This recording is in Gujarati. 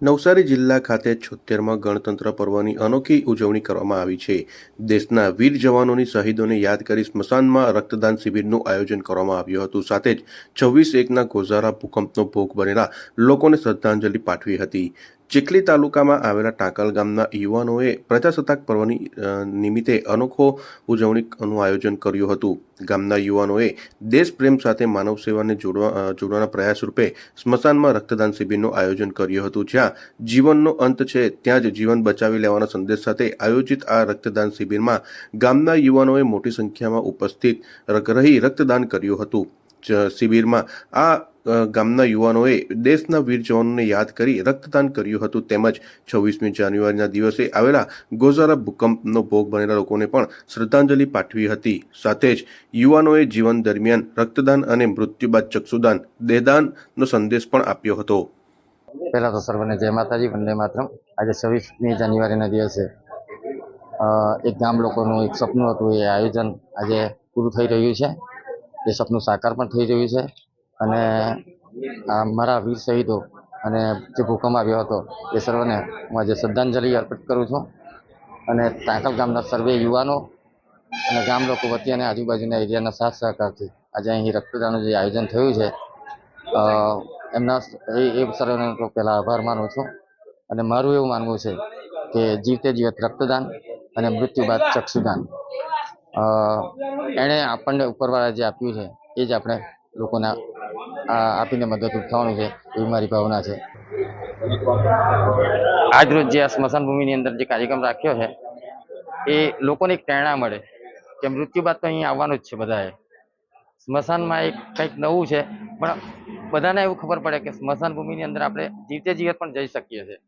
નવસારી જિલ્લા ખાતે 76માં ગણતંત્ર પર્વની અનોખી ઉજવણી કરવામાં આવી છે। દેશના વીર જવાનોની શહીદોને યાદ કરી સ્મશાનમાં રક્તદાન શિબિરનું આયોજન કરવામાં આવ્યું હતું। સાથે જ 26/1ના ગોઝારા ભૂકંપનો ભોગ બનેલા લોકોને શ્રદ્ધાંજલિ પાઠવી હતી। ચીખલી તાલુકામાં આવેલા ટાંકલ ગામના યુવાનોએ પ્રજાસત્તાક પર્વની નિમિત્તે અનોખો ઉજવણીનું આયોજન કર્યું હતું। ગામના યુવાનોએ દેશપ્રેમ સાથે માનવ સેવાને જોડવાના પ્રયાસ રૂપે સ્મશાનમાં રક્તદાન શિબિરનું આયોજન કર્યું હતું, જ્યાં જીવનનો અંત છે ત્યાં જ જીવન બચાવી લેવાના સંદેશ સાથે આયોજિત આ રક્તદાન શિબિરમાં ગામના યુવાનોએ મોટી સંખ્યામાં ઉપસ્થિત રહી રક્તદાન કર્યું હતું। શિબિરમાં ગામના યુવાનોએ દેશના વીર જવાનોને યાદ કરી રક્તદાન કર્યું હતું, તેમજ 26મી જાન્યુઆરીના દિવસે આવેલા ગોઝારા ભૂકંપનો ભોગ બનેલા લોકોને પણ શ્રદ્ધાંજલિ પાઠવી હતી। સાથે જ યુવાનોએ જીવન દરમિયાન રક્તદાન અને મૃત્યુ બાદ ચક્ષુદાન, દેહદાનનો સંદેશ પણ આપ્યો હતો। પહેલા તો સર્વને જય માતાજી, વંદે માતરમ। આજે 26મી જાન્યુઆરીના દિવસે એક ગામ લોકોનું એક સપનું હતું, એ આયોજન આજે પૂરું થઈ રહ્યું છે। એ સપનું સાકાર પણ થઈ રહ્યું છે અને મારા વીર શહીદો અને જે ભૂકંપ આવ્યો હતો એ સર્વને હું આજે શ્રદ્ધાંજલિ અર્પિત કરું છું। અને ટાંકલ ગામના સર્વે યુવાનો અને ગામ લોકો વતી અને આજુબાજુના એરિયાના સાથ સહકારથી આજે અહીં રક્તદાનનું જે આયોજન થયું છે એમના એ સર્વને તો પહેલાં આભાર માનું છું। અને મારું એવું માનવું છે કે જીવતે જીવત રક્તદાન અને મૃત્યુ બાદ ચક્ષુદાન એણે આપણને ઉપરવાળા જે આપ્યું છે એ જ આપણે લોકોને આપીને મદદરૂપ થવાનું છે, એવી મારી ભાવના છે। આજરોજ જે આ સ્મશાન ભૂમિની અંદર જે કાર્યક્રમ રાખ્યો છે એ લોકોને એક પ્રેરણા મળે કે મૃત્યુ બાદ તો અહીં આવવાનું જ છે બધાએ। સ્મશાનમાં એક કંઈક નવું છે, પણ બધાને એવું ખબર પડે કે સ્મશાન ભૂમિની અંદર આપણે જીવતે જીવત પણ જઈ શકીએ છીએ।